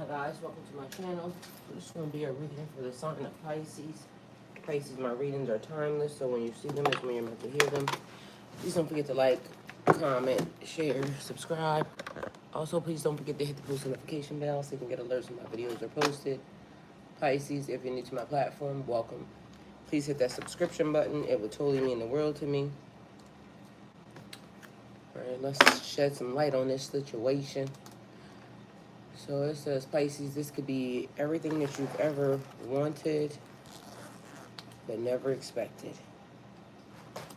Guys, welcome to my channel. This is going to be a reading for the sign of Pisces. Pisces, my readings are timeless, so when you see them, it's when you're meant to hear them. Please don't forget to like, comment, share, subscribe. Also, please don't forget to hit the post notification bell so you can get alerts when my videos are posted. Pisces, if you're new to my platform, welcome. Please hit that subscription button. It would totally mean the world to me. All right, let's shed some light on this situation. So it says, Pisces, this could be everything that you've ever wanted but never expected.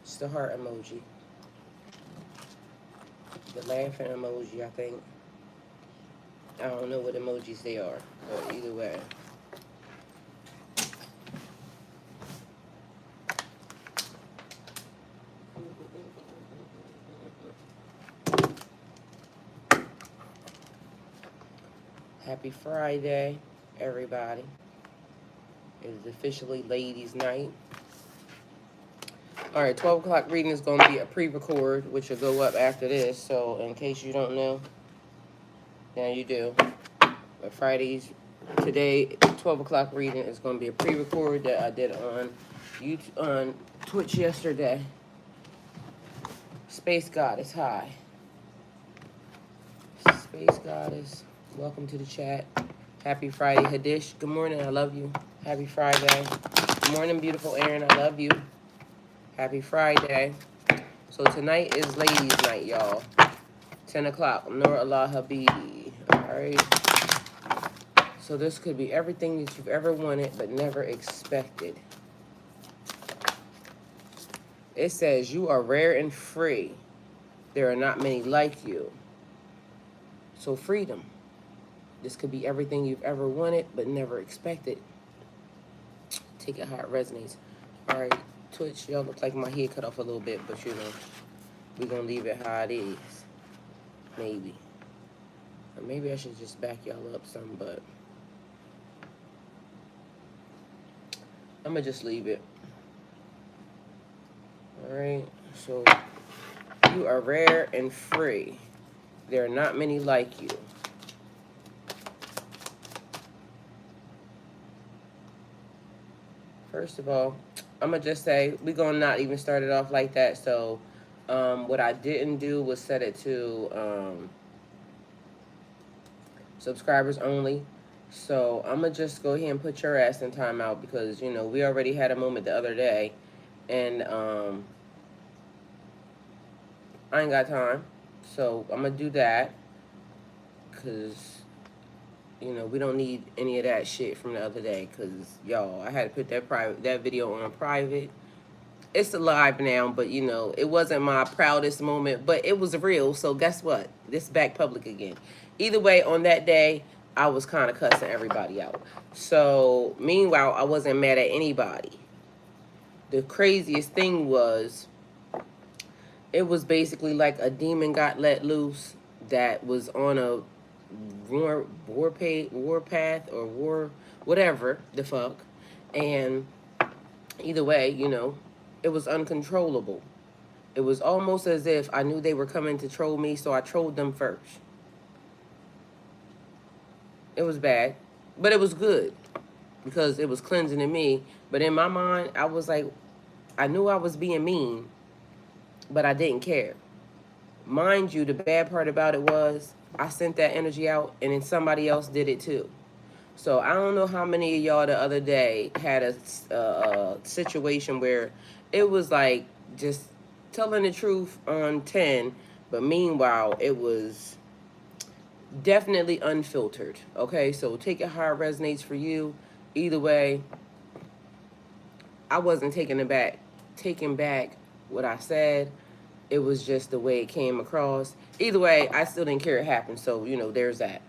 It's the heart emoji. The laughing emoji, I think. I don't know what emojis they are, but either way. Happy Friday, everybody. It is officially ladies' night. All right, 12 o'clock reading is going to be a pre-record, which will go up after this. So in case you don't know, now you do. But Fridays, today, 12 o'clock reading is going to be a pre-record that I did on YouTube, on Twitch yesterday. Space Goddess, hi. Space Goddess, welcome to the chat. Happy Friday, Hadish. Good morning, I love you. Happy Friday. Good morning, beautiful Aaron, I love you. Happy Friday. So tonight is ladies' night, y'all. 10 o'clock, Nur Allah Habibi. All right. So this could be everything that you've ever wanted but never expected. It says, you are rare and free. There are not many like you. So freedom. This could be everything you've ever wanted but never expected. Take it how it resonates. All right, Twitch, y'all look like my head cut off a little bit, but you know, we're going to leave it how it is. Maybe. Or maybe I should just back y'all up some, but I'm going to just leave it. All right, so you are rare and free. There are not many like you. First of all, I'm going to just say, we're going to not even start it off like that. So what I didn't do was set it to subscribers only. So I'm going to just go ahead and put your ass in timeout because, you know, we already had a moment the other day. And I ain't got time. So I'm going to do that because, you know, we don't need any of that shit from the other day because, y'all, I had to put that video on private. It's alive now, but, you know, it wasn't my proudest moment, but it was real. So guess what? This back public again. Either way, on that day, I was kind of cussing everybody out. So, meanwhile, I wasn't mad at anybody. The craziest thing was, it was basically like a demon got let loose that was on a war path or war whatever the fuck, and either way, you know, it was uncontrollable. It was almost as if I knew they were coming to troll me, so I trolled them first. It was bad, but it was good because it was cleansing to me. But in my mind, I was like, I knew I was being mean, but I didn't care. Mind you, the bad part about it was I sent that energy out and then somebody else did it too. So I don't know how many of y'all the other day had a situation where it was like just telling the truth on 10, but meanwhile it was definitely unfiltered. Okay, so take it how it resonates for you. Either way, I wasn't taking back what I said. It was just the way it came across. Either way, I still didn't care it happened. So, you know, there's that.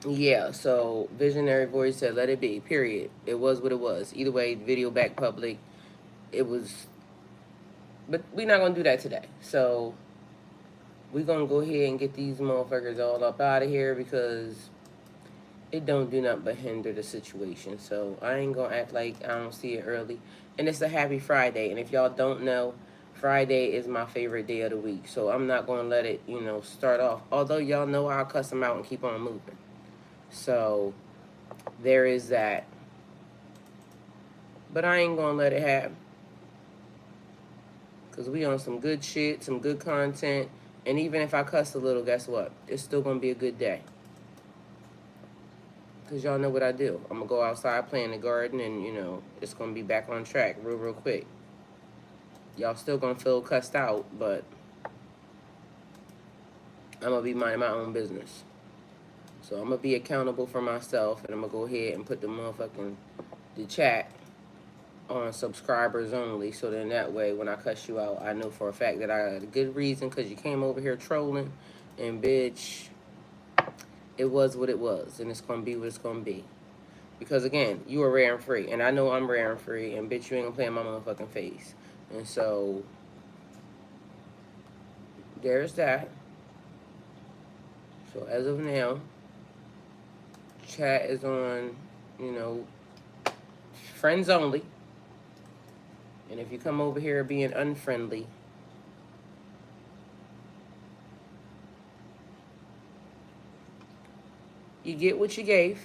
Yeah, so Visionary Voice said, let it be, period. It was what it was. Either way, video back public. It was, but we're not going to do that today. So, we're going to go ahead and get these motherfuckers all up out of here because it don't do nothing but hinder the situation. So, I ain't going to act like I don't see it early. And it's a happy Friday. And if y'all don't know, Friday is my favorite day of the week, so I'm not going to let it, you know, start off. Although y'all know I'll cuss them out and keep on moving. So there is that. But I ain't going to let it happen. Because we on some good shit, some good content. And even if I cuss a little, guess what? It's still going to be a good day. Because y'all know what I do. I'm going to go outside, play in the garden, and, you know, it's going to be back on track real quick. Y'all still going to feel cussed out, but I'm going to be minding my own business. So I'm going to be accountable for myself, and I'm going to go ahead and put the chat on subscribers only, so then that way when I cuss you out, I know for a fact that I got a good reason, because you came over here trolling, and bitch, it was what it was, and it's going to be what it's going to be. Because again, you are rare and free, and I know I'm rare and free, and bitch, you ain't going to play in my motherfucking face. And so, there's that. So as of now, chat is on, you know, friends only. And if you come over here being unfriendly, you get what you gave.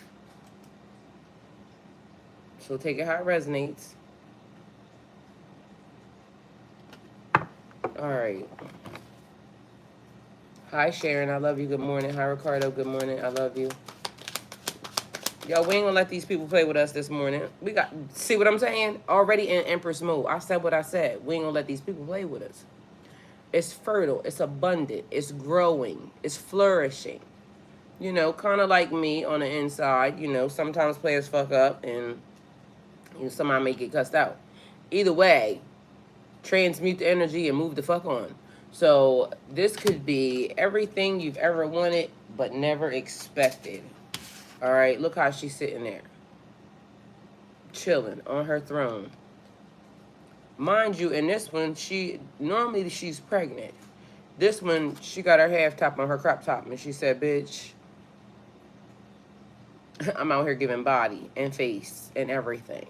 So take it how it resonates. All right. Hi, Sharon. I love you. Good morning. Hi, Ricardo. Good morning. I love you. Yo, we ain't gonna let these people play with us this morning. We got, see what I'm saying? Already in Empress mode. I said what I said. We ain't gonna let these people play with us. It's fertile. It's abundant. It's growing. It's flourishing. You know, kind of like me on the inside. You know, sometimes players fuck up and, you know, somebody may get cussed out. Either way, transmute the energy and move the fuck on. So this could be everything you've ever wanted but never expected. All right, look how she's sitting there, chilling on her throne. Mind you, in this one, normally she's pregnant. This one, she got her half top on her crop top, and she said, bitch, I'm out here giving body and face and everything.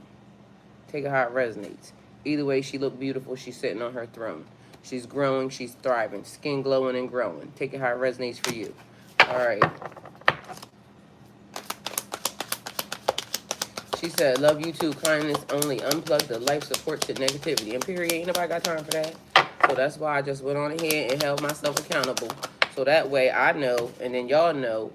Take it how it resonates. Either way, she look beautiful. She's sitting on her throne. She's growing. She's thriving. Skin glowing and growing. Take it how it resonates for you. All right. She said, love you too. Kindness only. Unplug the life support to negativity. And period, ain't nobody got time for that. So that's why I just went on ahead and held myself accountable. So that way I know, and then y'all know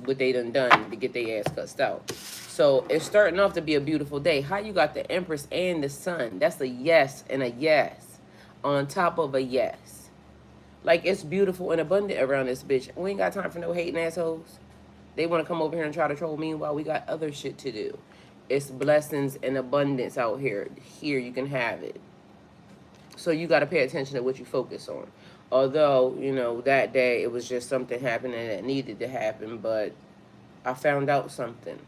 what they done to get their ass cussed out. So it's starting off to be a beautiful day. How you got the Empress and the Sun? That's a yes and a yes on top of a yes. Like, it's beautiful and abundant around this bitch. We ain't got time for no hating assholes. They want to come over here and try to troll. Meanwhile, we got other shit to do. It's blessings and abundance out here. Here, you can have it. So you got to pay attention to what you focus on. Although, you know, that day it was just something happening that needed to happen, but I found out something.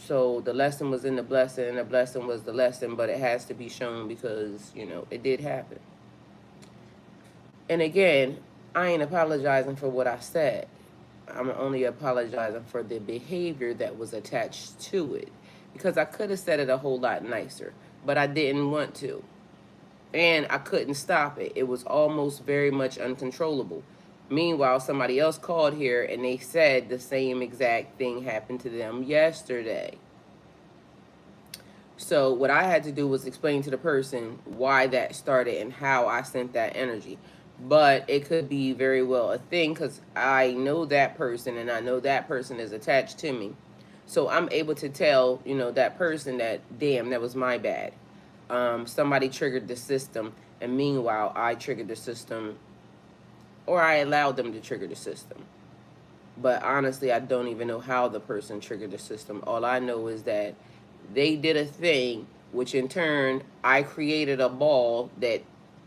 So the lesson was in the blessing, and the blessing was the lesson, but it has to be shown because, you know, it did happen. And again, I ain't apologizing for what I said. I'm only apologizing for the behavior that was attached to it. Because I could have said it a whole lot nicer, but I didn't want to. And I couldn't stop it. It was almost very much uncontrollable. Meanwhile, somebody else called here and they said the same exact thing happened to them yesterday. So what I had to do was explain to the person why that started and how I sent that energy. But it could be very well a thing because I know that person and I know that person is attached to me. So I'm able to tell, you know, that person that, damn, that was my bad. Somebody triggered the system, and meanwhile, I triggered the system, or I allowed them to trigger the system. But honestly, I don't even know how the person triggered the system. All I know is that they did a thing, which in turn, I created a ball that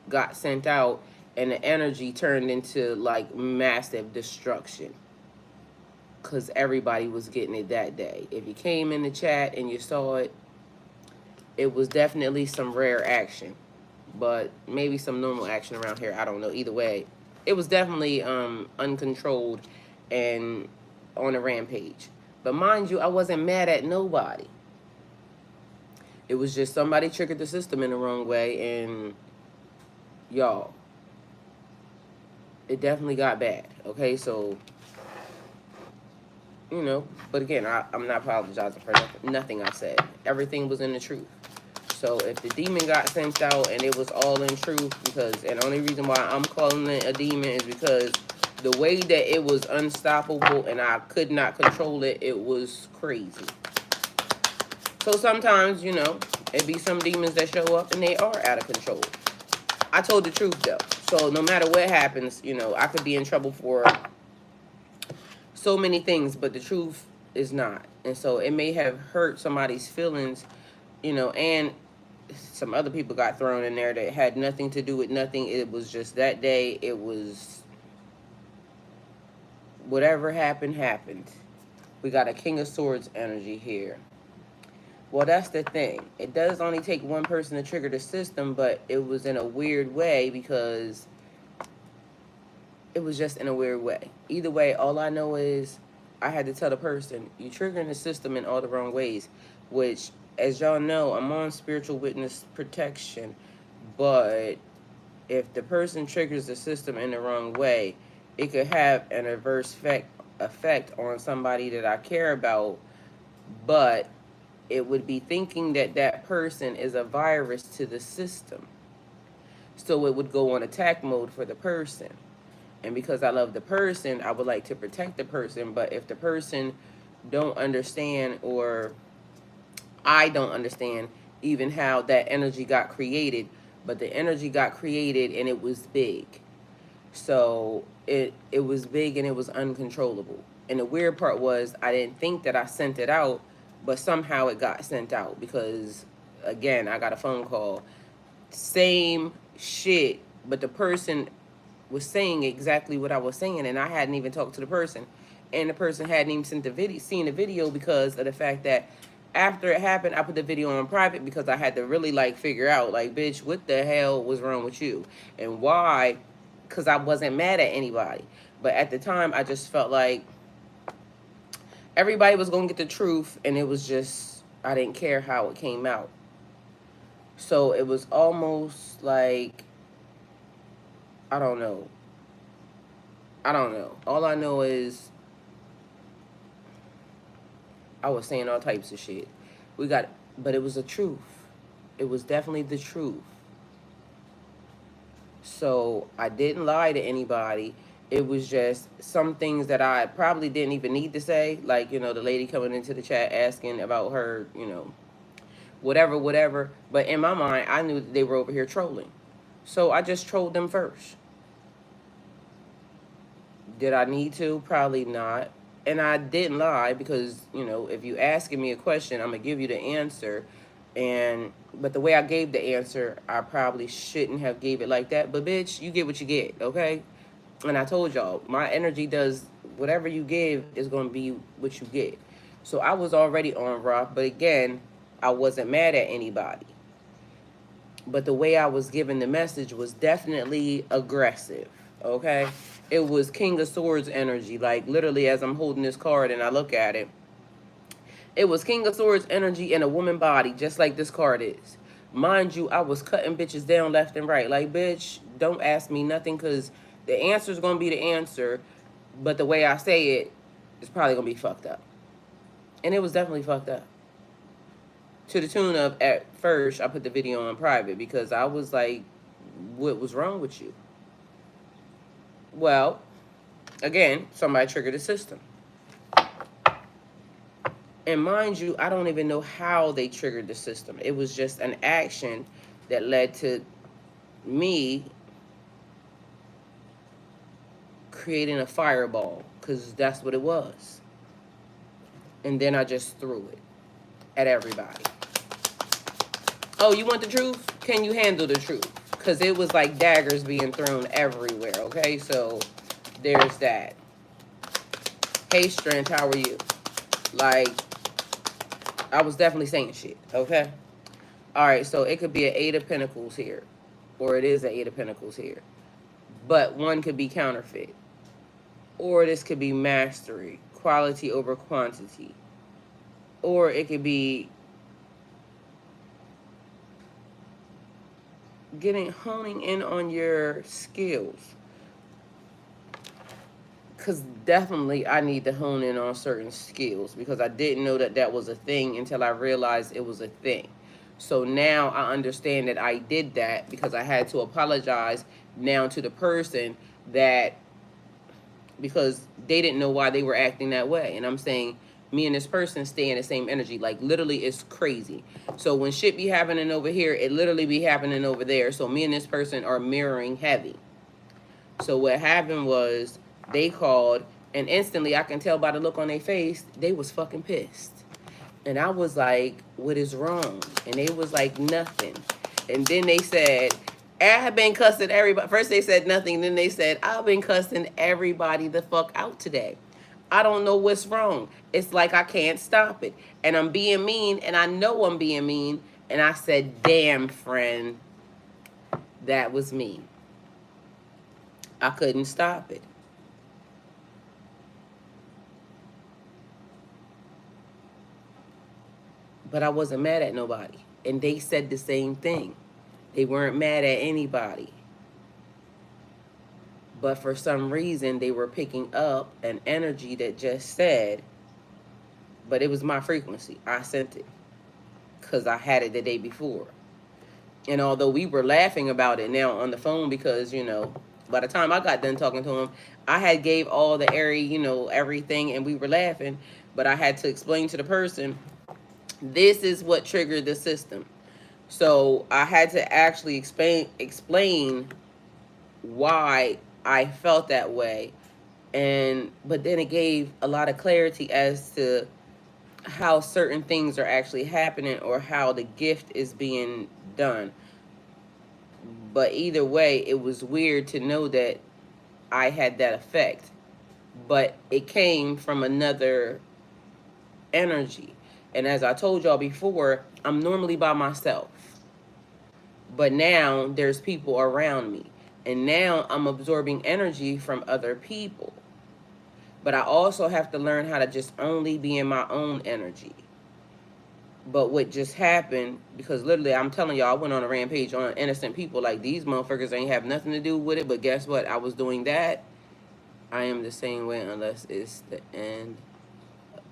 got sent out, and the energy turned into, like, massive destruction. Because everybody was getting it that day. If you came in the chat and you saw it, it was definitely some rare action. But maybe some normal action around here. I don't know. Either way, it was definitely uncontrolled and on a rampage. But mind you, I wasn't mad at nobody. It was just somebody triggered the system in the wrong way. And y'all, it definitely got bad. Okay, so, you know, but again, I'm not apologizing for nothing I said. Everything was in the truth. So if the demon got sent out and it was all in truth, because, and the only reason why I'm calling it a demon is because the way that it was unstoppable and I could not control it, it was crazy. So sometimes, you know, it be some demons that show up and they are out of control. I told the truth though. So no matter what happens, you know, I could be in trouble for so many things, but the truth is not. And so it may have hurt somebody's feelings, you know, and some other people got thrown in there that had nothing to do with nothing. It was just that day. It was whatever happened, happened. We got a King of Swords energy here. Well, that's the thing. It does only take one person to trigger the system, but it was in a weird way because it was just in a weird way. Either way, all I know is I had to tell the person, you triggering the system in all the wrong ways, which, as y'all know, I'm on spiritual witness protection, but if the person triggers the system in the wrong way, it could have an adverse effect on somebody that I care about, but it would be thinking that that person is a virus to the system. So it would go on attack mode for the person. And because I love the person, I would like to protect the person. But if the person don't understand, or I don't understand even how that energy got created, but the energy got created and it was big. So it was big and it was uncontrollable. And the weird part was I didn't think that I sent it out, but somehow it got sent out because, again, I got a phone call. Same shit, but the person was saying exactly what I was saying, and I hadn't even talked to the person. And the person hadn't even seen the video because of the fact that after it happened, I put the video on private because I had to really, like, figure out, like, bitch, what the hell was wrong with you? And why? Because I wasn't mad at anybody. But at the time, I just felt like everybody was going to get the truth, and it was just, I didn't care how it came out. So it was almost like, I don't know. All I know is I was saying all types of shit. But it was the truth. It was definitely the truth. So I didn't lie to anybody. It was just some things that I probably didn't even need to say. Like, you know, the lady coming into the chat asking about her, you know, whatever. But in my mind, I knew that they were over here trolling. So I just trolled them first. Did I need to? Probably not. And I didn't lie because, you know, if you asking me a question, I'm going to give you the answer. But the way I gave the answer, I probably shouldn't have gave it like that. But bitch, you get what you get, okay? And I told y'all, my energy does, whatever you give is going to be what you get. So I was already on rough, but again, I wasn't mad at anybody. But the way I was giving the message was definitely aggressive, okay? It was King of Swords energy. Like, literally, as I'm holding this card and I look at it, it was King of Swords energy in a woman body, just like this card is. Mind you, I was cutting bitches down left and right. Like, bitch, don't ask me nothing because the answer is going to be the answer. But the way I say it is probably going to be fucked up. And it was definitely fucked up. To the tune of, at first, I put the video on private because I was like, what was wrong with you? Well, again, somebody triggered the system. And mind you, I don't even know how they triggered the system. It was just an action that led to me creating a fireball, because that's what it was. And then I just threw it at everybody. Oh, you want the truth? Can you handle the truth? Because it was like daggers being thrown everywhere, okay? So there's that. Hey, Strength, how are you? Like, I was definitely saying shit, okay? All right, so it could be an Eight of Pentacles here. Or it is an Eight of Pentacles here. But one could be counterfeit. Or this could be mastery, quality over quantity. Or it could be honing in on your skills. Because definitely I need to hone in on certain skills because I didn't know that that was a thing until I realized it was a thing. So now I understand that I did that because I had to apologize now to the person that, because they didn't know why they were acting that way. And I'm saying, me and this person stay in the same energy. Like, literally, it's crazy. So when shit be happening over here, it literally be happening over there. So me and this person are mirroring heavy. So what happened was they called, and instantly I can tell by the look on their face, they was fucking pissed. And I was like, what is wrong? And they was like, nothing. And then they said, I have been cussing everybody. First they said nothing. Then they said, I've been cussing everybody the fuck out today. I don't know what's wrong. It's like I can't stop it. And I'm being mean, and I know I'm being mean. And I said, damn, friend, that was me. I couldn't stop it. But I wasn't mad at nobody. And they said the same thing. They weren't mad at anybody. But for some reason, they were picking up an energy that just said, but it was my frequency. I sent it because I had it the day before. And although we were laughing about it now on the phone because, by the time I got done talking to him, I had gave all the everything, and we were laughing. But I had to explain to the person, this is what triggered the system. So I had to actually explain why I felt that way. But then it gave a lot of clarity as to how certain things are actually happening or how the gift is being done. But either way, it was weird to know that I had that effect. But it came from another energy. And as I told y'all before, I'm normally by myself. But now there's people around me. And now I'm absorbing energy from other people. But I also have to learn how to just only be in my own energy. But what just happened, because literally I'm telling y'all, I went on a rampage on innocent people. Like, these motherfuckers ain't have nothing to do with it. But guess what? I was doing that. I am the same way unless it's the end.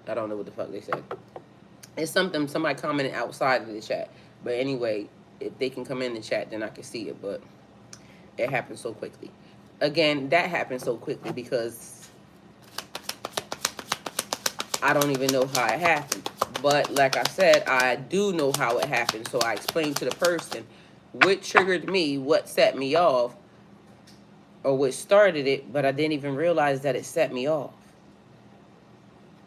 I don't know what the fuck they said. It's something somebody commented outside of the chat. But anyway, if they can come in the chat, then I can see it. But it happened so quickly. Again, that happened so quickly because I don't even know how it happened. But like I said, I do know how it happened. So I explained to the person what triggered me, what set me off, or what started it, but I didn't even realize that it set me off.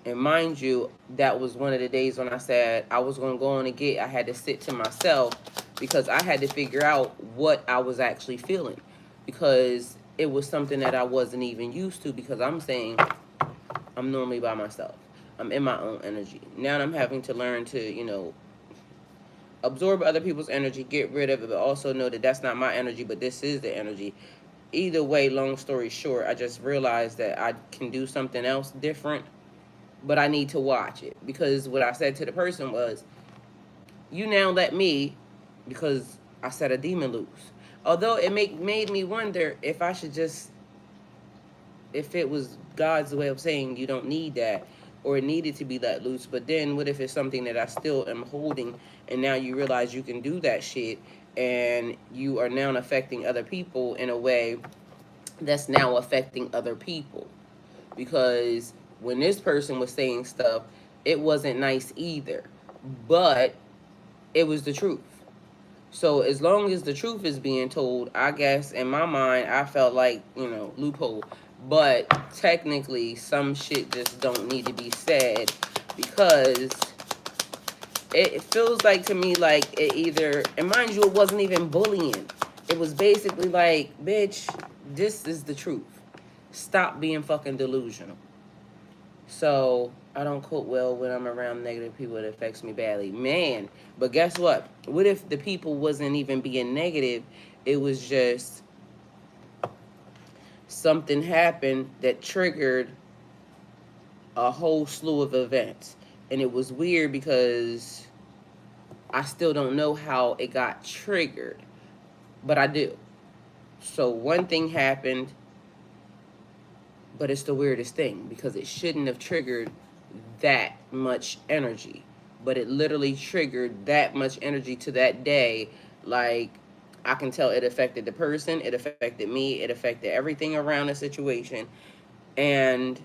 And mind you, that was one of the days when I said I was going to go on and I had to sit to myself because I had to figure out what I was actually feeling. Because it was something that I wasn't even used to, because I'm saying I'm normally by myself. I'm in my own energy. Now I'm having to learn to, absorb other people's energy, get rid of it, but also know that that's not my energy, but this is the energy. Either way, long story short, I just realized that I can do something else different, but I need to watch it. Because what I said to the person was, you now let me, because I set a demon loose. Although it made me wonder if I should just, if it was God's way of saying you don't need that, or it needed to be let loose. But then what if it's something that I still am holding, and now you realize you can do that shit, and you are now affecting other people in a way that's now affecting other people. Because when this person was saying stuff, it wasn't nice either, but it was the truth. So as long as the truth is being told, I guess in my mind, I felt like, loophole. But technically, some shit just don't need to be said, because it feels like to me like it either, and mind you, it wasn't even bullying. It was basically like, bitch, this is the truth. Stop being fucking delusional. So I don't cope well when I'm around negative people. It affects me badly. Man, but guess what? What if the people wasn't even being negative? It was just something happened that triggered a whole slew of events. And it was weird because I still don't know how it got triggered. but I do. So one thing happened, but it's the weirdest thing because it shouldn't have triggered that much energy, but it literally triggered that much energy to that day. Like, I can tell it affected the person, it affected me, it affected everything around the situation. And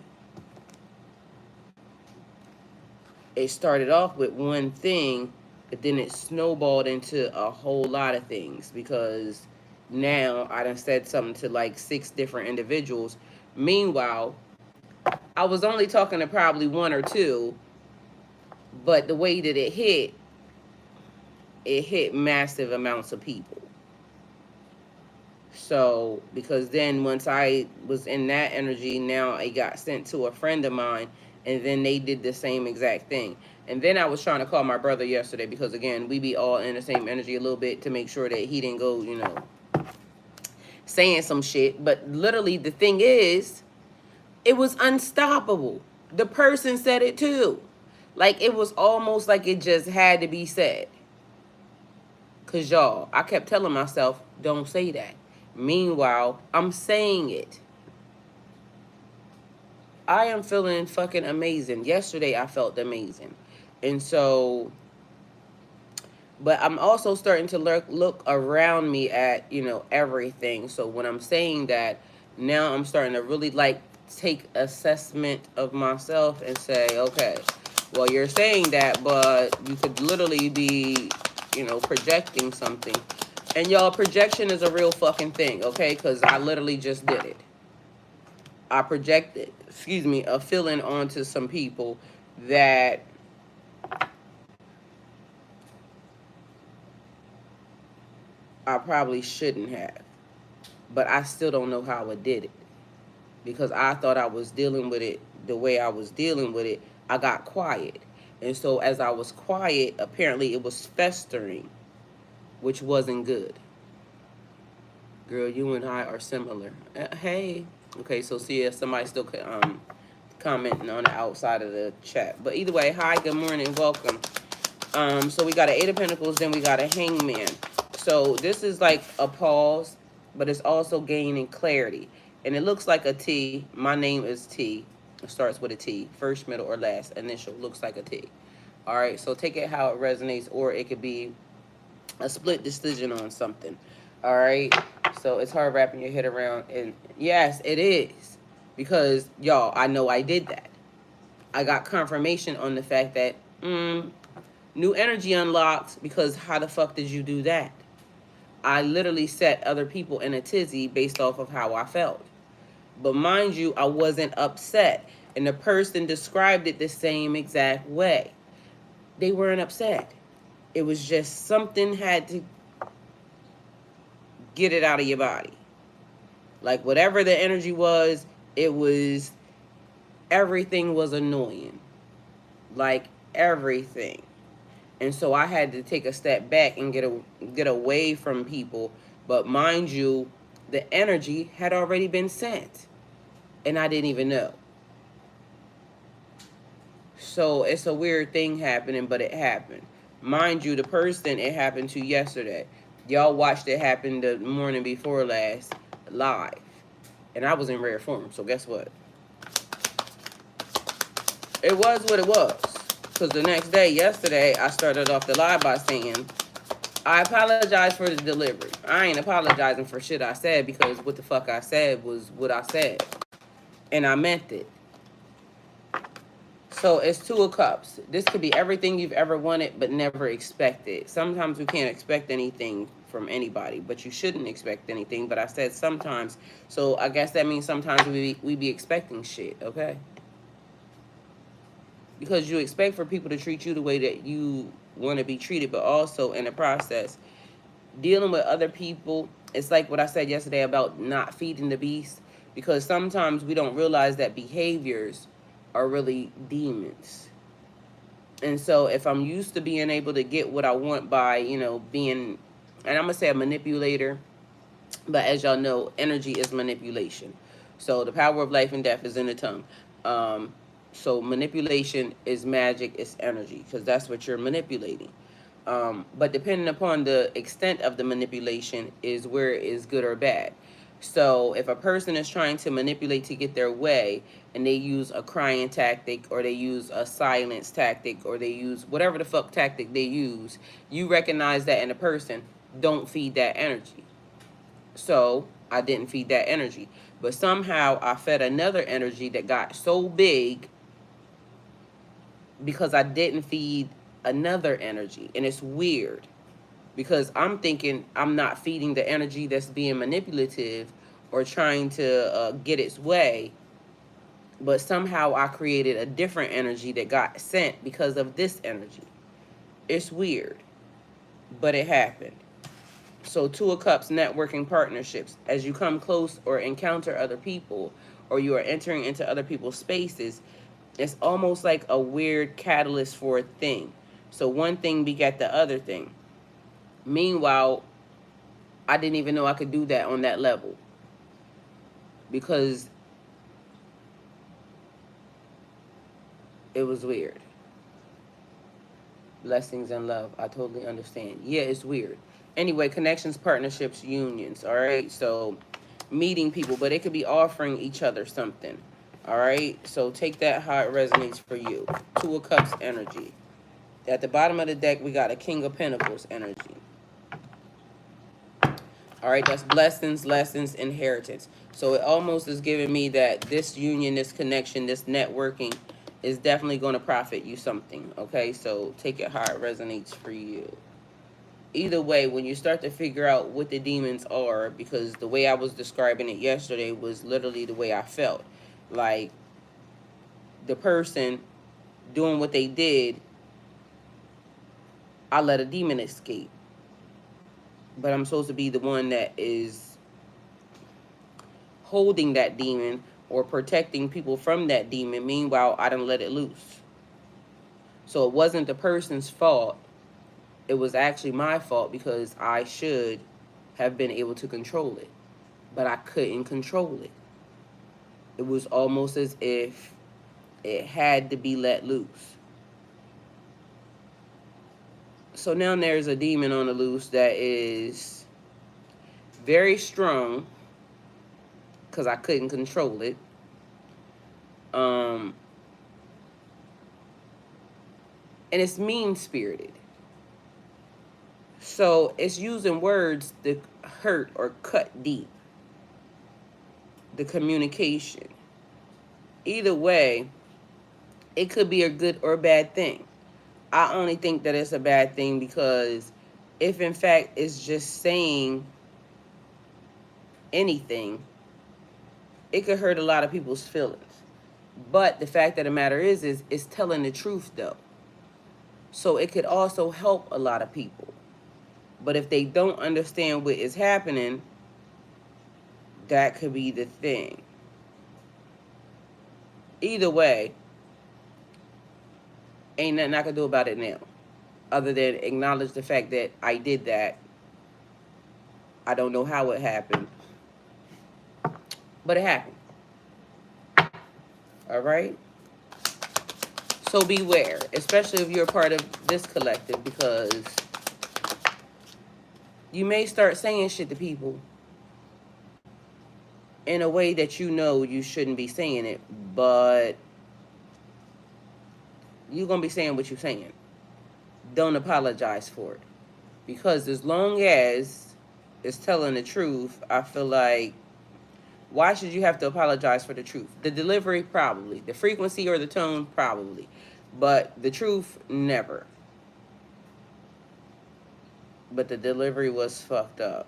it started off with one thing, but then it snowballed into a whole lot of things because now I done said something to like 6 different individuals. Meanwhile, I was only talking to probably 1 or 2, but the way that it hit massive amounts of people. So, because then once I was in that energy, now it got sent to a friend of mine, and then they did the same exact thing. And then I was trying to call my brother yesterday because, again, we be all in the same energy a little bit to make sure that he didn't go, saying some shit. But literally, the thing is, it was unstoppable. The person said it too. Like, it was almost like it just had to be said. Because, y'all, I kept telling myself, don't say that. Meanwhile, I'm saying it. I am feeling fucking amazing. Yesterday, I felt amazing. And so, but I'm also starting to look around me at, everything. So when I'm saying that, now I'm starting to really like take assessment of myself and say, okay, well, you're saying that, but you could literally be, projecting something. And y'all, projection is a real fucking thing, okay? Because I literally just did it. I projected, a feeling onto some people that I probably shouldn't have. But I still don't know how I did it. Because I thought I was dealing with it the way I was dealing with it. I got quiet. And so as I was quiet, apparently it was festering, which wasn't good. Girl, you and I are similar. Hey. Okay, so see if somebody still commenting on the outside of the chat. But either way, hi, good morning, welcome. So we got an 8 of Pentacles, then we got a Hangman. So this is like a pause, but it's also gaining clarity. And it looks like a T. My name is T. It starts with a T. First, middle, or last initial looks like a T. All right, so take it how it resonates, or it could be a split decision on something. All right, so it's hard wrapping your head around. And yes, it is. Because, y'all, I know I did that. I got confirmation on the fact that, new energy unlocked, because how the fuck did you do that? I literally set other people in a tizzy based off of how I felt. But mind you, I wasn't upset. And the person described it the same exact way. They weren't upset. It was just something had to get it out of your body. Like whatever the energy was, it was, everything was annoying. Like everything. And so I had to take a step back and get away from people. But mind you, the energy had already been sent. And I didn't even know. So it's a weird thing happening, but it happened. Mind you, the person it happened to yesterday, y'all watched it happen the morning before last live. And I was in rare form, so guess what? It was what it was. Because the next day, yesterday, I started off the live by saying, I apologize for the delivery. I ain't apologizing for shit I said, because what the fuck I said was what I said. And I meant it. So it's 2 of Cups. This could be everything you've ever wanted but never expected. Sometimes we can't expect anything from anybody, but you shouldn't expect anything. But I said sometimes. So I guess that means sometimes we be expecting shit, okay? Because you expect for people to treat you the way that you want to be treated, but also in the process, dealing with other people, it's like what I said yesterday about not feeding the beast, because sometimes we don't realize that behaviors are really demons. And so if I'm used to being able to get what I want by, being, and I'm going to say a manipulator, but as y'all know, energy is manipulation. So the power of life and death is in the tongue. So manipulation is magic, it's energy, because that's what you're manipulating. But depending upon the extent of the manipulation is where it is good or bad. So if a person is trying to manipulate to get their way, and they use a crying tactic, or they use a silence tactic, or they use whatever the fuck tactic they use, you recognize that in a person. Don't feed that energy. So I didn't feed that energy. But somehow I fed another energy that got so big because I didn't feed another energy. And it's weird because I'm thinking I'm not feeding the energy that's being manipulative or trying to get its way. But somehow I created a different energy that got sent because of this energy. It's weird, but it happened. So Two of Cups, networking partnerships. As you come close or encounter other people, or you are entering into other people's spaces, it's almost like a weird catalyst for a thing. So one thing begat the other thing. Meanwhile, I didn't even know I could do that on that level. Because it was weird. Blessings and love. I totally understand. Yeah, it's weird. Anyway, connections, partnerships, unions. All right. So meeting people, but it could be offering each other something. All right. So take that how it resonates for you. Two of Cups energy. At the bottom of the deck, we got a King of Pentacles energy. All right. That's blessings, lessons, inheritance. So it almost is giving me that this union, this connection, this networking is definitely going to profit you something. Okay. So take it how it resonates for you. Either way, when you start to figure out what the demons are, because the way I was describing it yesterday was literally the way I felt. Like, the person doing what they did, I let a demon escape. But I'm supposed to be the one that is holding that demon or protecting people from that demon. Meanwhile, I didn't let it loose. So it wasn't the person's fault. It was actually my fault because I should have been able to control it. But I couldn't control it. It was almost as if it had to be let loose. So now there's a demon on the loose that is very strong because I couldn't control it. And it's mean-spirited. So it's using words that hurt or cut deep. The communication. Either way, it could be a good or bad thing. I only think that it's a bad thing because if in fact it's just saying anything, it could hurt a lot of people's feelings. But the fact of the matter is it's telling the truth though. So it could also help a lot of people. But if they don't understand what is happening, that could be the thing. Either way, ain't nothing I can do about it now. Other than acknowledge the fact that I did that. I don't know how it happened. But it happened. Alright? So beware. Especially if you're a part of this collective. Because you may start saying shit to people in a way that you know you shouldn't be saying it. But you're going to be saying what you're saying. Don't apologize for it. Because as long as it's telling the truth, I feel like, why should you have to apologize for the truth? The delivery, probably. The frequency or the tone, probably. But the truth, never. But the delivery was fucked up.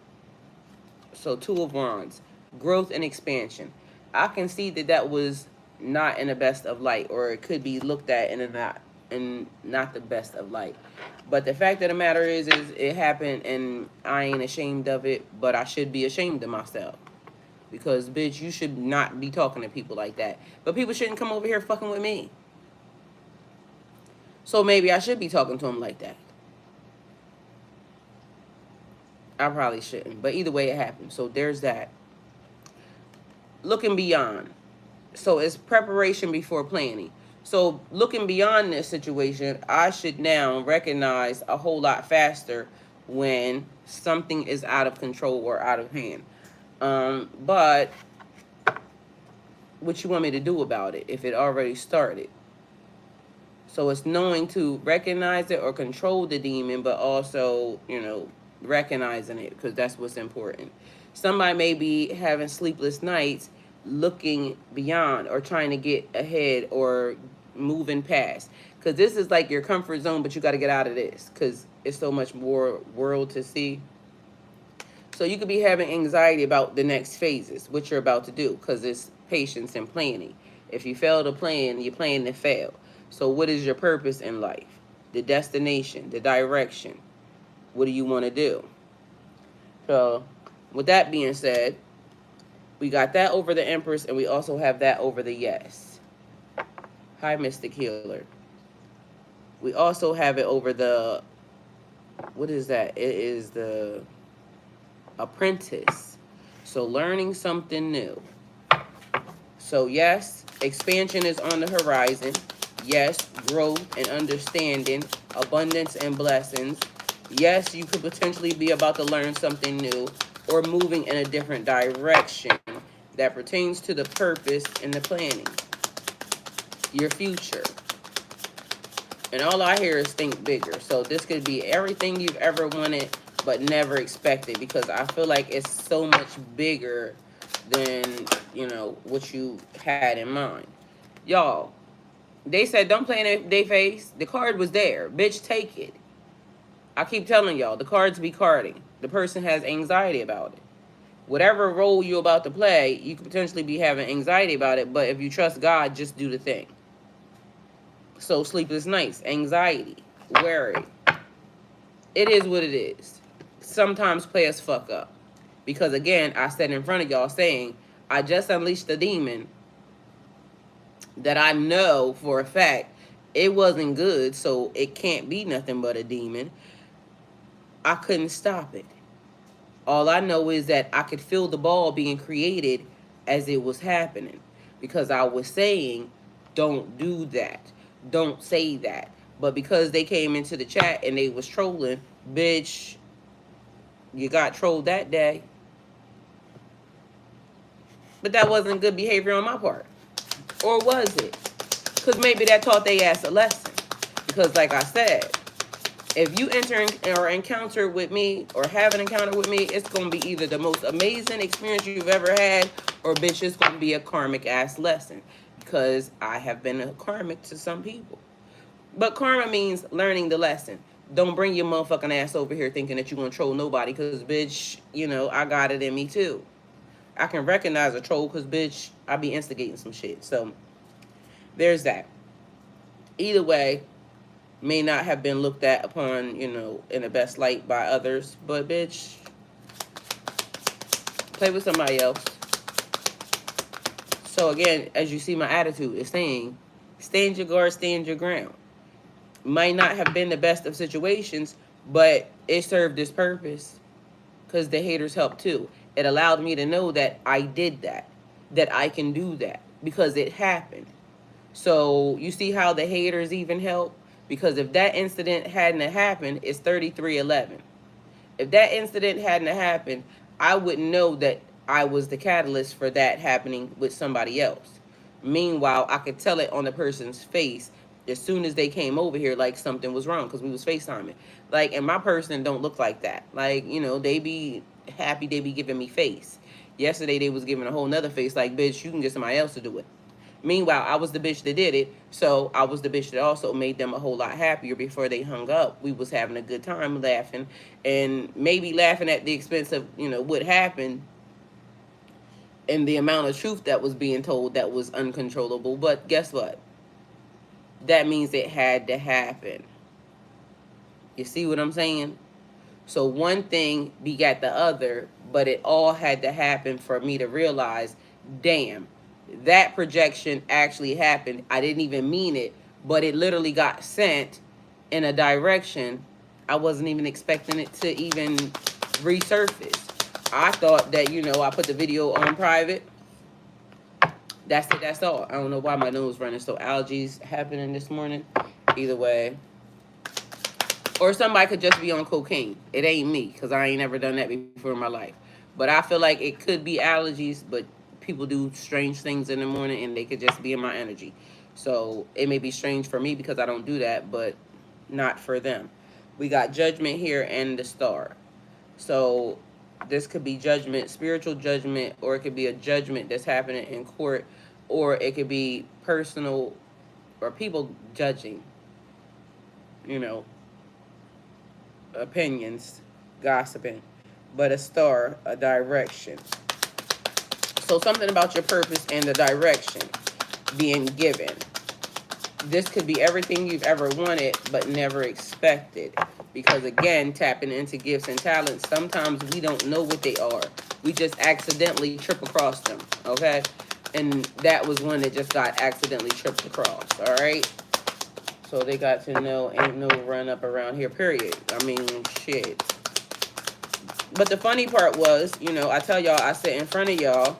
So Two of Wands. Growth and expansion. I can see that that was not in the best of light. Or it could be looked at in not the best of light. But the fact of the matter is it happened and I ain't ashamed of it. But I should be ashamed of myself. Because, bitch, you should not be talking to people like that. But people shouldn't come over here fucking with me. So maybe I should be talking to them like that. I probably shouldn't. But either way, it happened. So there's that. Looking beyond. So it's preparation before planning. So looking beyond this situation, I should now recognize a whole lot faster when something is out of control or out of hand. But what you want me to do about it if it already started? So it's knowing to recognize it or control the demon, but also, recognizing it, because that's what's important. Somebody may be having sleepless nights looking beyond or trying to get ahead or moving past. Because this is like your comfort zone, but you got to get out of this because it's so much more world to see. So you could be having anxiety about the next phases, what you're about to do, because it's patience and planning. If you fail to plan, you plan to fail. So what is your purpose in life? The destination, the direction. What do you want to do? So with that being said, we got that over the Empress, and we also have that over the Yes. Hi, Mystic Healer. We also have it over the, what is that? It is the Apprentice. So learning something new. So yes, expansion is on the horizon. Yes, growth and understanding, abundance and blessings. Yes, you could potentially be about to learn something new or moving in a different direction that pertains to the purpose and the planning. Your future. And all I hear is think bigger. So this could be everything you've ever wanted but never expected, because I feel like it's so much bigger than, what you had in mind. Y'all, they said don't play in their face. The card was there. Bitch, take it. I keep telling y'all, the cards be carding. The person has anxiety about it. Whatever role you're about to play, you could potentially be having anxiety about it, but if you trust God, just do the thing. So sleepless nights, anxiety, worry. It is what it is. Sometimes players fuck up. Because again, I said in front of y'all saying, I just unleashed the demon that I know for a fact it wasn't good, so it can't be nothing but a demon. I couldn't stop it. All I know is that I could feel the ball being created as it was happening. Because I was saying, don't do that. Don't say that. But because they came into the chat and they was trolling, bitch, you got trolled that day. But that wasn't good behavior on my part. Or was it? Because maybe that taught they ass a lesson. Because like I said, if you enter or encounter with me or have an encounter with me, it's going to be either the most amazing experience you've ever had, or bitch, it's going to be a karmic ass lesson. Because I have been a karmic to some people. But karma means learning the lesson. Don't bring your motherfucking ass over here thinking that you're going to troll nobody. Because bitch, I got it in me too. I can recognize a troll because bitch, I be instigating some shit. So there's that. Either way, may not have been looked at upon, in the best light by others. But bitch, play with somebody else. So again, as you see, my attitude is saying, stand your guard, stand your ground. Might not have been the best of situations, but it served its purpose because the haters helped too. It allowed me to know that I did that I can do that because it happened. So you see how the haters even help? Because if that incident hadn't happened, it's 3311. If that incident hadn't happened, I wouldn't know that I was the catalyst for that happening with somebody else. Meanwhile, I could tell it on the person's face as soon as they came over here, like something was wrong because we was FaceTiming. Like, and my person don't look like that. Like, they be happy, they be giving me face. Yesterday, they was giving a whole nother face like, bitch, you can get somebody else to do it. Meanwhile, I was the bitch that did it, so I was the bitch that also made them a whole lot happier before they hung up. We was having a good time laughing, and maybe laughing at the expense of, what happened and the amount of truth that was being told that was uncontrollable. But guess what? That means it had to happen. You see what I'm saying? So one thing begat the other, but it all had to happen for me to realize, damn, that projection actually happened. I didn't even mean it, but it literally got sent in a direction I wasn't even expecting it to even resurface. I thought that, I put the video on private That's it. That's all. I don't know why my nose running. So allergies happening this morning. Either way. Or somebody could just be on cocaine. It ain't me, because I ain't never done that before in my life. But I feel like it could be allergies, but people do strange things in the morning and they could just be in my energy. So it may be strange for me because I don't do that, but not for them. We got judgment here and the star. So this could be judgment, spiritual judgment, or it could be a judgment that's happening in court, or it could be personal or people judging, you know, opinions, gossiping. But a star, a direction. So something about your purpose and the direction being given. This could be everything you've ever wanted but never expected. Because again, tapping into gifts and talents, sometimes we don't know what they are. We just accidentally trip across them, okay? And that was one that just got accidentally tripped across, all right? So they got to know ain't no run up around here, period. I mean, shit. But the funny part was, you know, I tell y'all I sit in front of y'all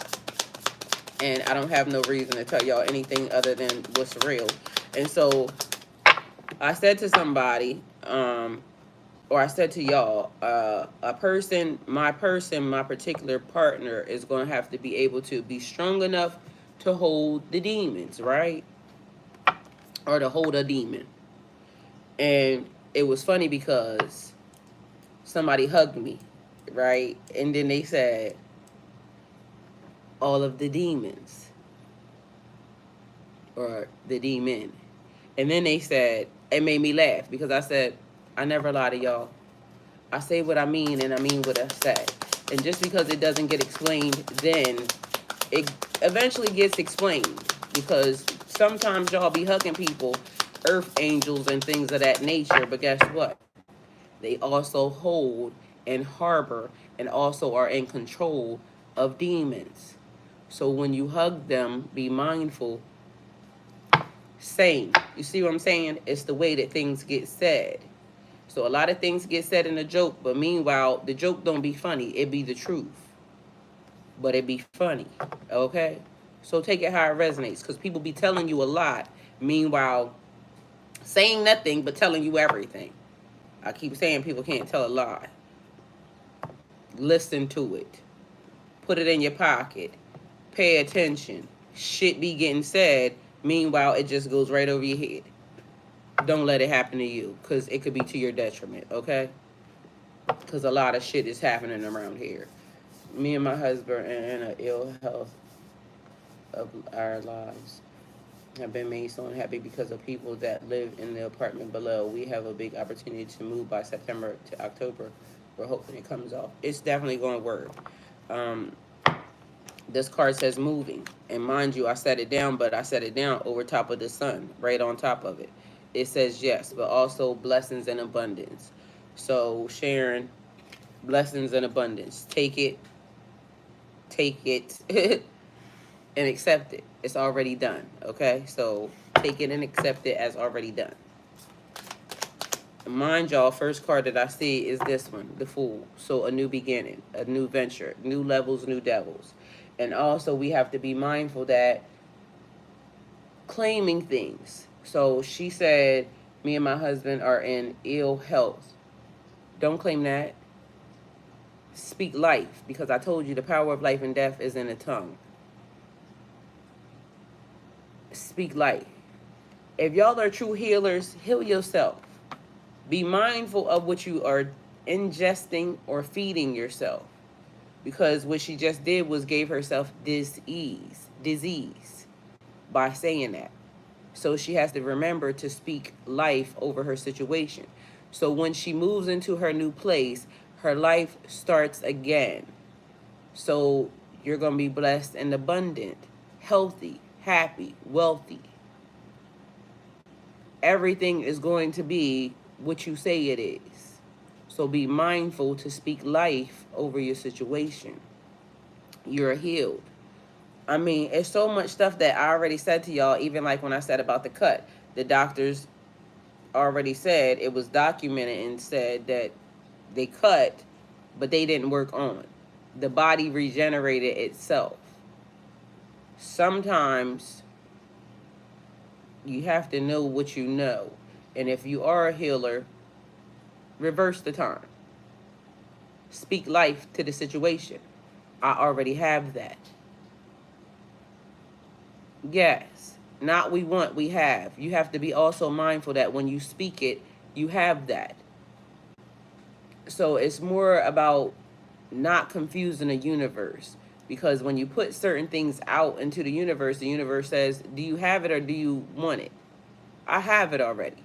and I don't have no reason to tell y'all anything other than what's real. And so I said to somebody, or I said to y'all, my particular partner is going to have to be able to be strong enough to hold the demons, right? Or to hold a demon. And it was funny because somebody hugged me, right? And then they said, all of the demons. Or the demon. And then they said, it made me laugh because I said, I never lie to y'all. I say what I mean and I mean what I say. And just because it doesn't get explained then, it eventually gets explained. Because sometimes y'all be hugging people, earth angels and things of that nature. But guess what? They also hold and harbor and also are in control of demons. So when you hug them, be mindful. Same. You see what I'm saying? It's the way that things get said. So a lot of things get said in a joke, but meanwhile, the joke don't be funny. It be the truth. But it be funny. Okay? So take it how it resonates. Because people be telling you a lot. Meanwhile, saying nothing but telling you everything. I keep saying people can't tell a lie. Listen to it. Put it in your pocket. Pay attention. Shit be getting said. Meanwhile, it just goes right over your head. Don't let it happen to you, because it could be to your detriment, okay? Because a lot of shit is happening around here. Me and my husband are in an ill health of our lives have been made so unhappy because of people that live in the apartment below. We have a big opportunity to move by September to October. We're hoping it comes off. It's definitely going to work. This card says moving. And mind you, I set it down, but I set it down over top of the sun, right on top of it. It says yes, but also blessings and abundance. So Sharon, blessings and abundance. Take it, and accept it. It's already done, okay? So take it and accept it as already done. Mind y'all, first card that I see is this one, the Fool. So a new beginning, a new venture, new levels, new devils. And also we have to be mindful that claiming things. So she said, me and my husband are in ill health. Don't claim that. Speak life, because I told you the power of life and death is in the tongue. Speak life. If y'all are true healers, heal yourself. Be mindful of what you are ingesting or feeding yourself. Because what she just did was gave herself disease by saying that. So she has to remember to speak life over her situation. So when she moves into her new place, her life starts again. So you're going to be blessed and abundant, healthy, happy, wealthy. Everything is going to be what you say it is. So be mindful to speak life over your situation. You're healed. I mean, it's so much stuff that I already said to y'all, even like when I said about the cut. The doctors already said, it was documented and said that they cut, but they didn't work on. The body regenerated itself. sometimes you have to know what you know. And if you are a healer, reverse the time. Speak life to the situation. I already have that. Yes. Not we want, we have. You have to be also mindful that when you speak it, you have that. So it's more about not confusing the universe. Because when you put certain things out into the universe says, do you have it or do you want it? I have it already.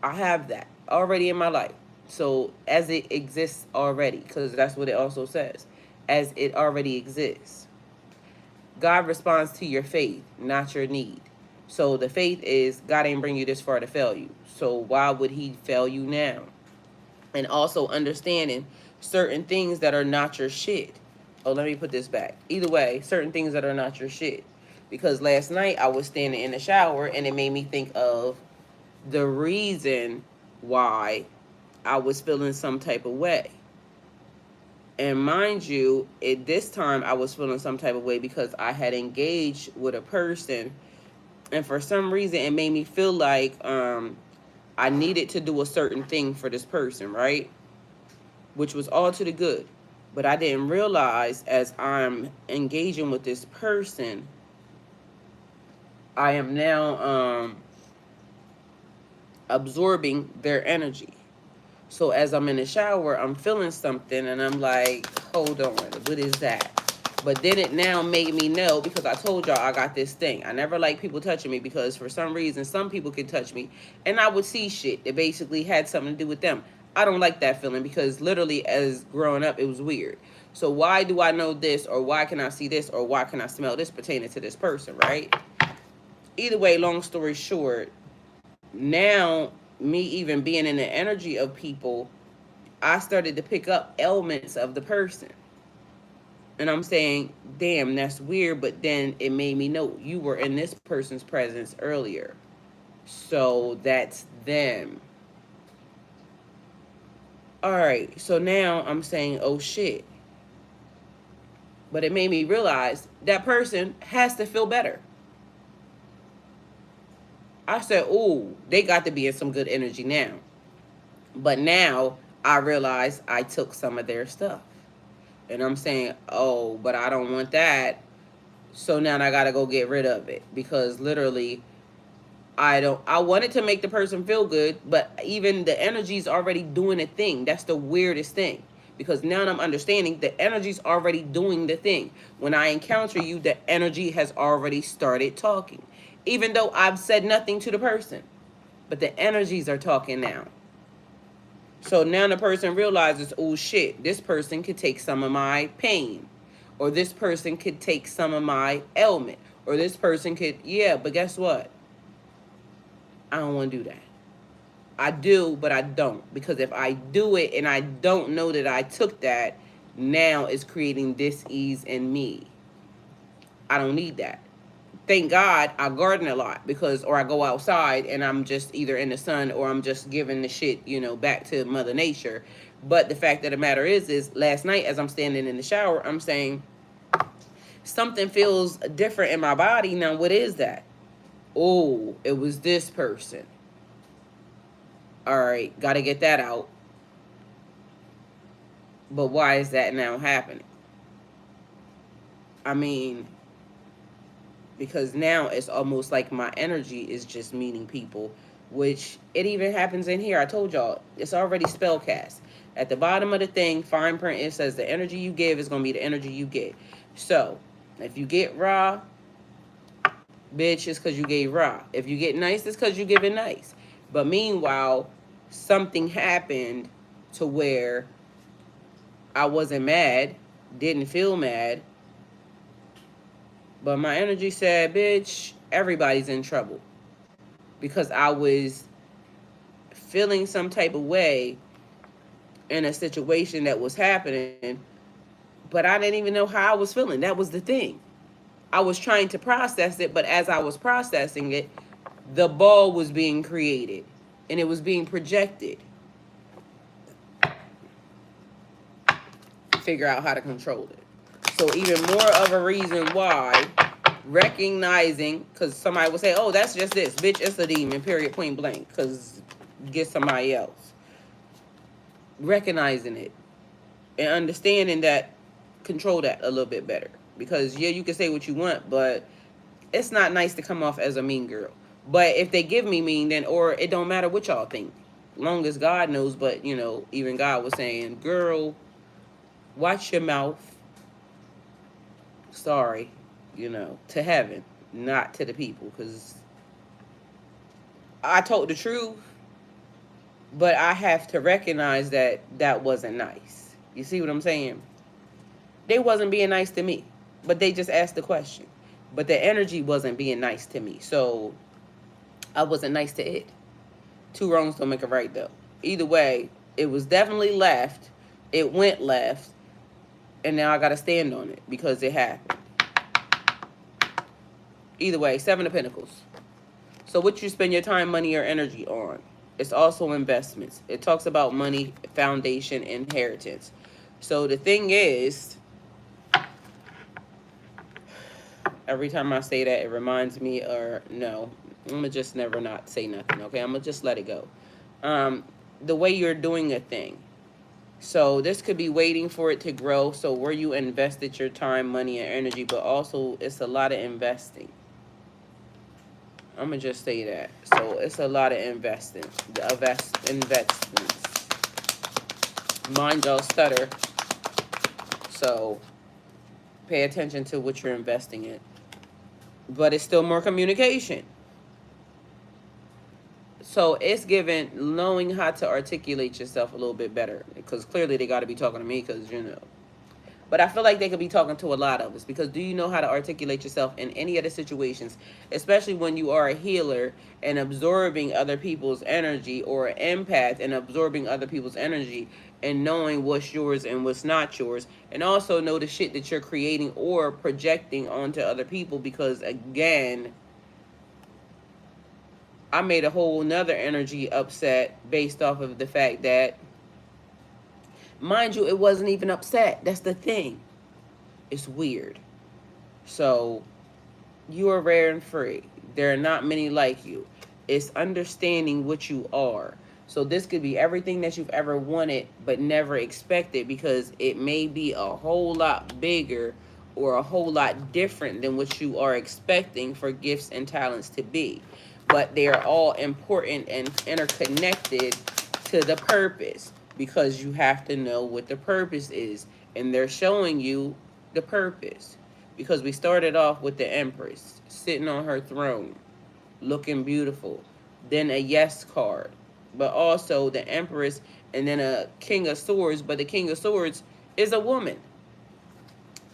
I have that already in my life. So as it exists already, because that's what it also says, as it already exists. God responds to your faith, not your need. So the faith is God ain't bring you this far to fail you. So why would he fail you now? And also understanding certain things that are not your shit. Oh, let me put this back. Either way, certain things that are not your shit. Because last night I was standing in the shower and it made me think of the reason why I was feeling some type of way. And mind you, at this time I was feeling some type of way because I had engaged with a person, and for some reason it made me feel like I needed to do a certain thing for this person, right? Which was all to the good. But I didn't realize as I'm engaging with this person, I am now absorbing their energy. So as I'm in the shower, I'm feeling something and I'm like, hold on, what is that? But then it now made me know, because I told y'all I got this thing. I never like people touching me because for some reason, some people could touch me and I would see shit that basically had something to do with them. I don't like that feeling because literally as growing up, it was weird. So why do I know this, or why can I see this, or why can I smell this pertaining to this person, right? Either way, long story short, now me even being in the energy of people, I started to pick up elements of the person. And I'm saying, damn, that's weird. But then it made me know you were in this person's presence earlier. So that's them. All right. So now I'm saying, oh shit. But it made me realize that person has to feel better. I said, ooh, they got to be in some good energy now. But now I realize I took some of their stuff. And I'm saying, oh, but I don't want that. So now I got to go get rid of it. Because literally, I wanted to make the person feel good. But even the energy's already doing a thing. That's the weirdest thing. Because now I'm understanding the energy's already doing the thing. When I encounter you, the energy has already started talking. Even though I've said nothing to the person. But the energies are talking now. So now the person realizes, oh shit, this person could take some of my pain. Or this person could take some of my ailment. Or this person could, yeah, but guess what? I don't want to do that. I do, but I don't. Because if I do it and I don't know that I took that, now it's creating dis-ease in me. I don't need that. Thank God I garden a lot, because, or I go outside and I'm just either in the sun or I'm just giving the shit, back to Mother Nature. But the fact of the matter is last night as I'm standing in the shower, I'm saying something feels different in my body. Now, what is that? Oh, it was this person. All right, got to get that out. But why is that now happening? I mean, because now it's almost like my energy is just meeting people, which it even happens in here. I told y'all, it's already spell cast. At the bottom of the thing, fine print, it says the energy you give is going to be the energy you get. So, if you get raw, bitch, it's because you gave raw. If you get nice, it's because you give it nice. But meanwhile, something happened to where I wasn't mad, didn't feel mad, but my energy said, bitch, everybody's in trouble. Because I was feeling some type of way in a situation that was happening, but I didn't even know how I was feeling. That was the thing. I was trying to process it, but as I was processing it, the ball was being created and it was being projected. Figure out how to control it. So even more of a reason why recognizing, because somebody will say, oh, that's just this. Bitch, it's a demon, period, point blank. Because get somebody else. Recognizing it and understanding that, control that a little bit better. Because, yeah, you can say what you want, but it's not nice to come off as a mean girl. But if they give me mean, then, or it don't matter what y'all think. Long as God knows, but, you know, even God was saying, girl, watch your mouth. Sorry, you know, to heaven, not to the people. Because I told the truth, but I have to recognize that that wasn't nice. You see what I'm saying? They wasn't being nice to me, but they just asked the question. But the energy wasn't being nice to me, so I wasn't nice to it. Two wrongs don't make a right, though. Either way, it was definitely left. It went left, and now I got to stand on it because it happened. Either way, Seven of Pentacles. So what you spend your time, money, or energy on? It's also investments. It talks about money, foundation, inheritance. So the thing is, every time I say that, it reminds me, or no, I'm going to just never not say nothing, okay? I'm going to just let it go. The way you're doing a thing. So this could be waiting for it to grow. So where you invested your time, money, and energy, but also it's a lot of investing. I'm going to just say that. So it's a lot of investments. Mind y'all stutter. So pay attention to what you're investing in. But it's still more communication. So it's given knowing how to articulate yourself a little bit better. Because clearly they got to be talking to me because, you know. But I feel like they could be talking to a lot of us. Because do you know how to articulate yourself in any other situations? Especially when you are a healer and absorbing other people's energy, or an empath and absorbing other people's energy and knowing what's yours and what's not yours. And also know the shit that you're creating or projecting onto other people. Because again, I made a whole nother energy upset based off of the fact that, mind you, it wasn't even upset. That's the thing. It's weird. So, you are rare and free. There are not many like you. It's understanding what you are. So this could be everything that you've ever wanted but never expected, because it may be a whole lot bigger or a whole lot different than what you are expecting for gifts and talents to be. But they are all important and interconnected to the purpose, because you have to know what the purpose is. And they're showing you the purpose. Because we started off with the Empress sitting on her throne, looking beautiful. Then a yes card. But also the Empress, and then a King of Swords. But the King of Swords is a woman.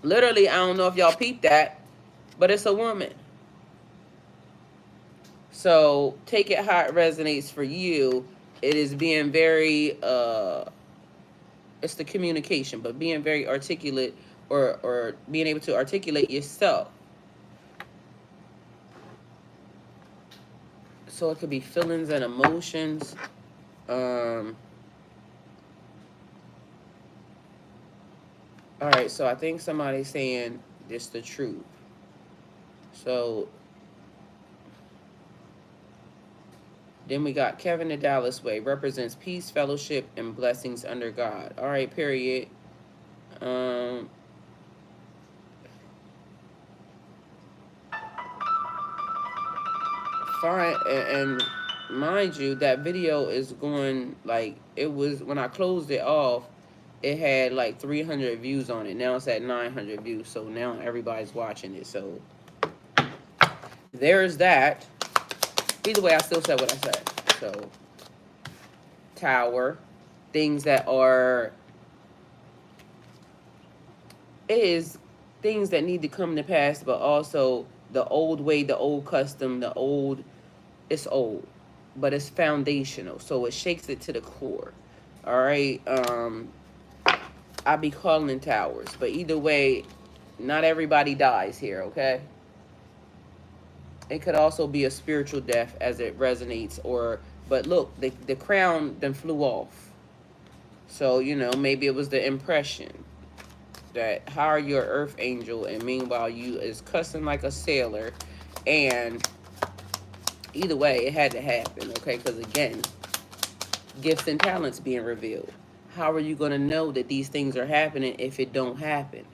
Literally, I don't know if y'all peeped that, but it's a woman. So take it how it resonates for you. It is being very, it's the communication, but being very articulate, or being able to articulate yourself. So it could be feelings and emotions. All right, so I think somebody's saying this the truth. So then we got Kevin the Dallas Way, represents peace, fellowship, and blessings under God. All right, period. Fine, and mind you, that video is going, like, it was, when I closed it off, it had like 300 views on it. Now it's at 900 views, so now everybody's watching it. So there's that. Either way, I still said what I said. So, Tower, things that are, is things that need to come to pass, but also the old way, the old custom, the old, it's old, but it's foundational, so it shakes it to the core. All right, I be calling towers, but either way, not everybody dies here, okay? It could also be a spiritual death as it resonates, or, but look, the crown then flew off. So, you know, maybe it was the impression. that hire your earth angel, and meanwhile you is cussing like a sailor. And either way, it had to happen, okay? Because again, gifts and talents being revealed. How are you going to know that these things are happening if it don't happen?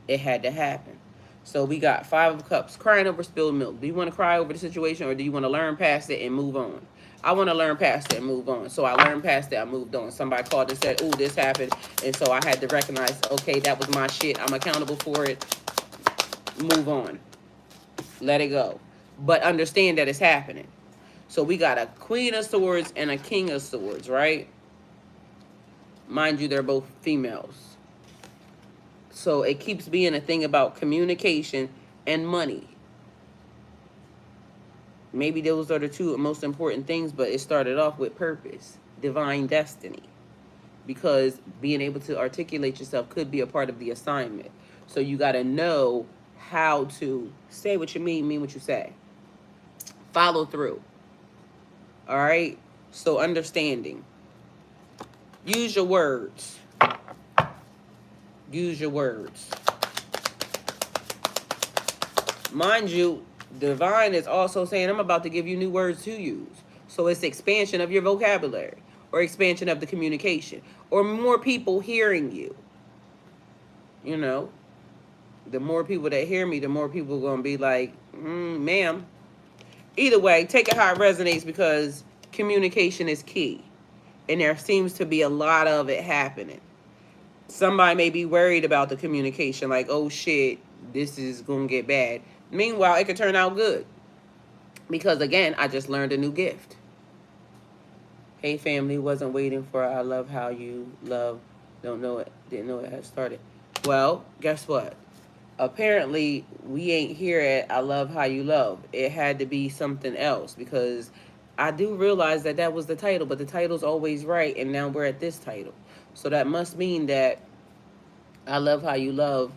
It had to happen. So we got Five of Cups, crying over spilled milk. Do you want to cry over the situation, or do you want to learn past it and move on? I want to learn past it and move on. So I learned past it, I moved on. Somebody called and said, "Ooh, this happened." And so I had to recognize, okay, that was my shit. I'm accountable for it. Move on. Let it go. But understand that it's happening. So we got a Queen of Swords and a King of Swords, right? Mind you, they're both females. So it keeps being a thing about communication and money. Maybe those are the two most important things, but it started off with purpose, divine destiny. Because being able to articulate yourself could be a part of the assignment. So you got to know how to say what you mean what you say. Follow through. All right? So understanding. Use your words. Use your words. Mind you, divine is also saying, I'm about to give you new words to use. So it's expansion of your vocabulary, or expansion of the communication, or more people hearing you. You know, the more people that hear me, the more people are going to be like, ma'am. Either way, take it how it resonates, because communication is key. And there seems to be a lot of it happening. Somebody may be worried about the communication, like, oh shit, this is going to get bad. Meanwhile, it could turn out good. Because again, I just learned a new gift. Hey family, wasn't waiting for I love how you love. Don't know it, didn't know it had started. Well, guess what? Apparently, we ain't here at I love how you love. It had to be something else, because I do realize that that was the title, but the title's always right, and now we're at this title. So that must mean that I love how you love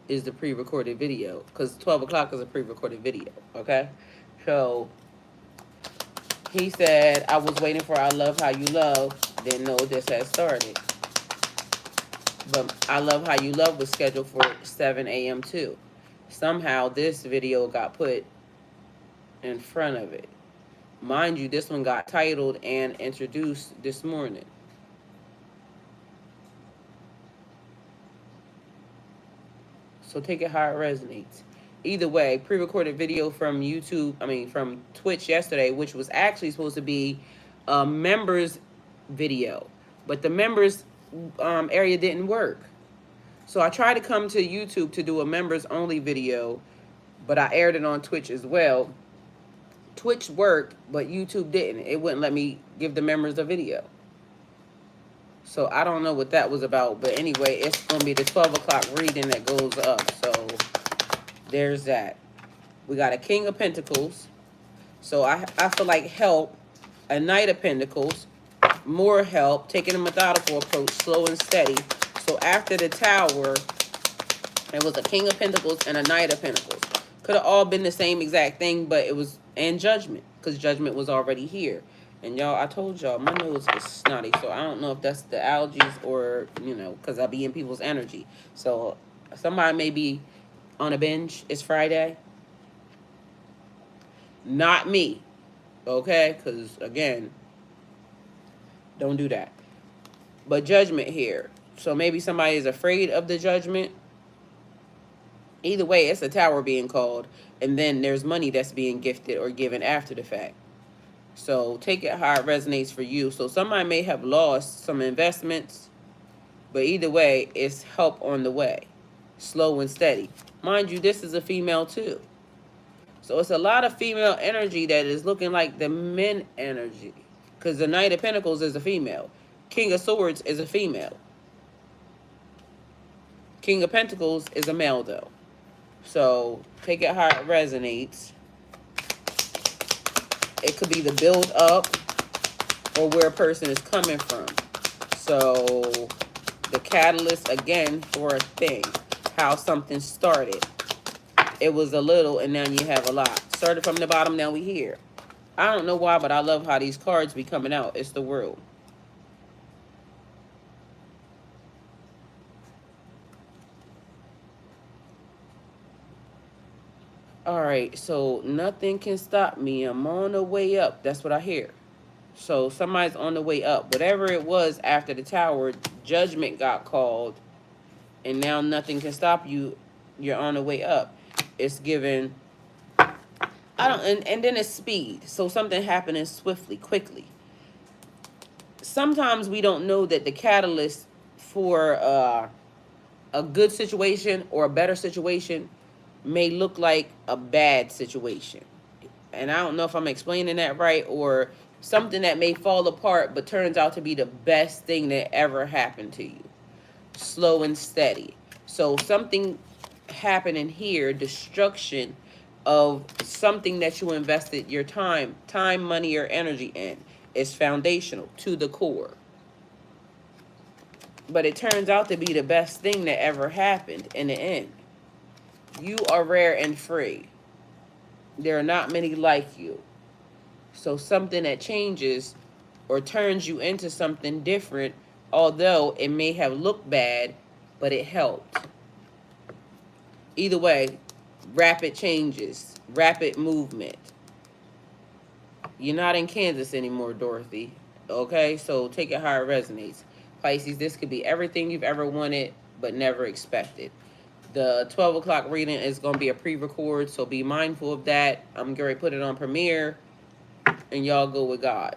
is the pre-recorded video, because 12 o'clock is a pre-recorded video, okay? So he said, I was waiting for I love how you love, didn't know this had started. But I love how you love was scheduled for 7 a.m. too. Somehow this video got put in front of it. Mind you, this one got titled and introduced this morning. So take it how it resonates. Either way, pre-recorded video from from Twitch yesterday, which was actually supposed to be a members video, but the members area didn't work. So I tried to come to YouTube to do a members only video, but I aired it on Twitch as well. Twitch worked, but YouTube didn't. It wouldn't let me give the members a video. So I don't know what that was about. But anyway, it's going to be the 12 o'clock reading that goes up. So there's that. We got a King of Pentacles. So I feel like help. A Knight of Pentacles. More help. Taking a methodical approach. Slow and steady. So after the Tower, it was a King of Pentacles and a Knight of Pentacles. Could have all been the same exact thing, but it was... And Judgment. Because Judgment was already here. And y'all, I told y'all, my nose is snotty, so I don't know if that's the allergies or, because I be in people's energy. So somebody may be on a binge. It's Friday. Not me. Okay? Because, again, don't do that. But Judgment here. So maybe somebody is afraid of the Judgment. Either way, it's a Tower being called. And then there's money that's being gifted or given after the fact. So take it how it resonates for you. So somebody may have lost some investments, but either way, it's help on the way. Slow and steady. Mind you, this is a female too. So it's a lot of female energy that is looking like the men energy. Because the Knight of Pentacles is a female. King of Swords is a female. King of Pentacles is a male though. So take it how it resonates. It could be the build up or where a person is coming from. So the catalyst again for a thing. How something started. It was a little and now you have a lot. Started from the bottom, now we here. I don't know why, but I love how these cards be coming out. It's the World. All right, so nothing can stop me. I'm on the way up. That's what I hear. So somebody's on the way up. Whatever it was after the tower, judgment got called, and now nothing can stop you. You're on the way up. It's given. I don't, and then it's speed. So something happening swiftly, quickly. Sometimes we don't know that the catalyst for a good situation or a better situation may look like a bad situation. And I don't know if I'm explaining that right, or something that may fall apart but turns out to be the best thing that ever happened to you. Slow and steady. So something happening here, destruction of something that you invested your time, money, or energy in, is foundational to the core. But it turns out to be the best thing that ever happened in the end. You are rare and free. There are not many like you. So something that changes or turns you into something different, although it may have looked bad, but it helped. Either way, rapid changes, rapid movement. You're not in Kansas anymore, Dorothy. Okay, so take it how it resonates. Pisces, this could be everything you've ever wanted but never expected. The 12 o'clock reading is going to be a pre-record, so be mindful of that. I'm going to put it on Premiere, and y'all go with God.